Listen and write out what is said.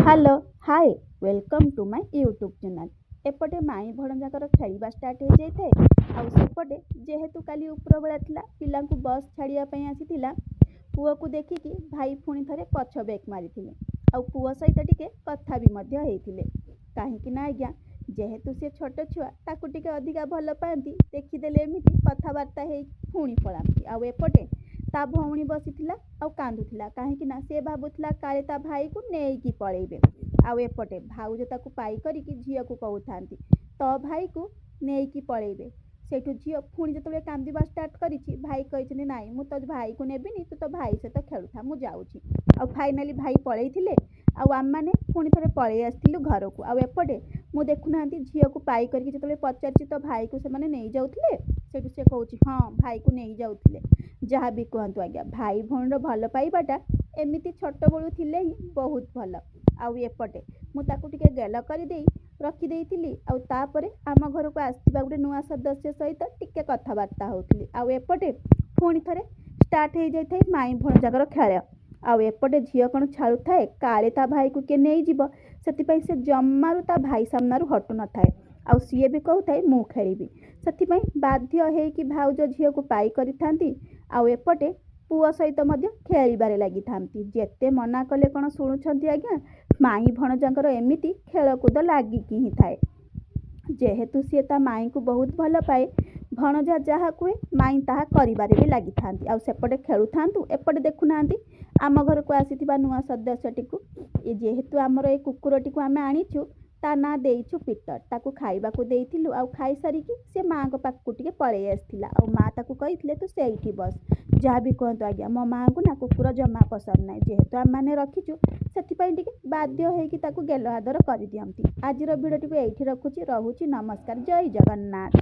Hello hi welcome to my YouTube channel. ଏପଟେ ମାଇଁ ଭଣଜାଙ୍କର ଖେଳିବା start ହେଇଯାଇଥାଏ। ଆଉ ସେପଟେ ଯେହେତୁ କାଲି ଉପରବେଳା ଥିଲା, ପିଲାଙ୍କୁ ବସ୍ ଛାଡ଼ିବା ପାଇଁ ଆସିଥିଲା, ପୁଅକୁ ଦେଖିକି ଭାଇ ପୁଣି ଥରେ ପଛ ବ୍ରେକ୍ ମାରିଥିଲେ। ଆଉ ପୁଅ ସହିତ ଟିକେ କଥା ବି ମଧ୍ୟ ହେଇଥିଲେ। କାହିଁକି ନା ଆଜ୍ଞା, ଯେହେତୁ ସେ ଛୋଟ ଛୁଆ, ତାକୁ ଟିକେ ଅଧିକା ଭଲ ପାଆନ୍ତି। ଦେଖିଦେଲେ ଏମିତି କଥାବାର୍ତ୍ତା ହେଇକି ପୁଣି ପଳାନ୍ତି। ଆଉ ଏପଟେ ତା ଭଉଣୀ ବସିଥିଲା ଆଉ କାନ୍ଦୁଥିଲା, କାହିଁକି ନା ସେ ଭାବୁଥିଲା କାଳେ ତା ଭାଇକୁ ନେଇକି ପଳେଇବେ। ଆଉ ଏପଟେ ଭାଉଜ ତାକୁ ପାଇ କରିକି ଝିଅକୁ କହୁଥାନ୍ତି, ତୋ ଭାଇକୁ ନେଇକି ପଳେଇବେ। ସେଇଠୁ ଝିଅ ପୁଣି ଯେତେବେଳେ କାନ୍ଦିବା ଷ୍ଟାର୍ଟ କରିଛି, ଭାଇ କହିଛନ୍ତି ନାଇଁ, ମୁଁ ତୋ ଭାଇକୁ ନେବିନି, ତୁ ତୋ ଭାଇ ସହିତ ଖେଳୁଥା, ମୁଁ ଯାଉଛି। ଆଉ ଫାଇନାଲି ଭାଇ ପଳେଇଥିଲେ। ଆଉ ଆମମାନେ ପୁଣି ଥରେ ପଳେଇ ଆସିଥିଲୁ ଘରକୁ। ଆଉ ଏପଟେ ମୁଁ ଦେଖୁନାହାନ୍ତି, ଝିଅକୁ ପାଇ କରିକି ଯେତେବେଳେ ପଚାରିଛି ତୋ ଭାଇକୁ ସେମାନେ ନେଇଯାଉଥିଲେ, ସେଇଠୁ ସେ କହୁଛି ହଁ, ଭାଇକୁ ନେଇଯାଉଥିଲେ। ଯାହା ବି କୁହନ୍ତୁ ଆଜ୍ଞା, ଭାଇ ଭଉଣୀର ଭଲ ପାଇବାଟା ଏମିତି ଛୋଟବେଳୁ ଥିଲେ ହିଁ ବହୁତ ଭଲ। ଆଉ ଏପଟେ ମୁଁ ତାକୁ ଟିକେ ଗେଲ କରିଦେଇ ରଖିଦେଇଥିଲି। ଆଉ ତାପରେ ଆମ ଘରକୁ ଆସିଥିବା ଗୋଟେ ନୂଆ ସଦସ୍ୟ ସହିତ ଟିକେ କଥାବାର୍ତ୍ତା ହେଉଥିଲି। ଆଉ ଏପଟେ ପୁଣି ଥରେ ଷ୍ଟାର୍ଟ ହେଇଯାଇଥାଏ ମାଇଁ ଭଣଜାଙ୍କର ଖେଳ। ଆଉ ଏପଟେ ଝିଅ କ'ଣ ଛାଡ଼ୁଥାଏ, କାଳେ ତା ଭାଇକୁ କିଏ ନେଇଯିବ, ସେଥିପାଇଁ ସେ ଜମାରୁ ତା ଭାଇ ସାମ୍ନାରୁ ହଟୁ ନଥାଏ। ଆଉ ସିଏ ବି କହୁଥାଏ ମୁଁ ଖେଳିବି। ସେଥିପାଇଁ ବାଧ୍ୟ ହେଇକି ଭାଉଜ ଝିଅକୁ ପାଇ କରିଥାନ୍ତି। ଆଉ ଏପଟେ ପୁଅ ସହିତ ମଧ୍ୟ ଖେଳିବାରେ ଲାଗିଥାନ୍ତି। ଯେତେ ମନା କଲେ କ'ଣ ଶୁଣୁଛନ୍ତି ଆଜ୍ଞା, ମାଇଁ ଭଣଜାଙ୍କର ଏମିତି ଖେଳକୁଦ ଲାଗିକି ହିଁ ଥାଏ। ଯେହେତୁ ସିଏ ତା ମାଇଁକୁ ବହୁତ ଭଲ ପାଏ, ଭଣଜା ଯାହା କୁହେ ମାଇଁ ତାହା କରିବାରେ ବି ଲାଗିଥାନ୍ତି। ଆଉ ସେପଟେ ଖେଳୁଥାନ୍ତୁ, ଏପଟେ ଦେଖୁନାହାନ୍ତି ଆମ ଘରକୁ ଆସିଥିବା ନୂଆ ସଦସ୍ୟଟିକୁ। ଯେହେତୁ ଆମର ଏଇ କୁକୁରଟିକୁ ଆମେ ଆଣିଛୁ, ତା ନାଁ ଦେଇଛୁ ପିଟର। ତାକୁ ଖାଇବାକୁ ଦେଇଥିଲୁ, ଆଉ ଖାଇସାରିକି ସେ ମାଆଙ୍କ ପାଖକୁ ଟିକେ ପଳେଇ ଆସିଥିଲା। ଆଉ ମାଆ ତାକୁ କହିଥିଲେ ତୁ ସେଇଠି ବସ। ଯାହା ବି କୁହନ୍ତୁ ଆଜ୍ଞା, ମୋ ମାଆଙ୍କୁ ନା କୁକୁର ଜମା ପସନ୍ଦ ନାହିଁ। ଯେହେତୁ ଆମେମାନେ ରଖିଛୁ, ସେଥିପାଇଁ ଟିକେ ବାଧ୍ୟ ହେଇକି ତାକୁ ଗେଲ ଆଦର କରିଦିଅନ୍ତି। ଆଜିର ଭିଡ଼ିଓଟିକୁ ଏଇଠି ରଖୁଛି। ରହୁଛି, ନମସ୍କାର, ଜୟ ଜଗନ୍ନାଥ।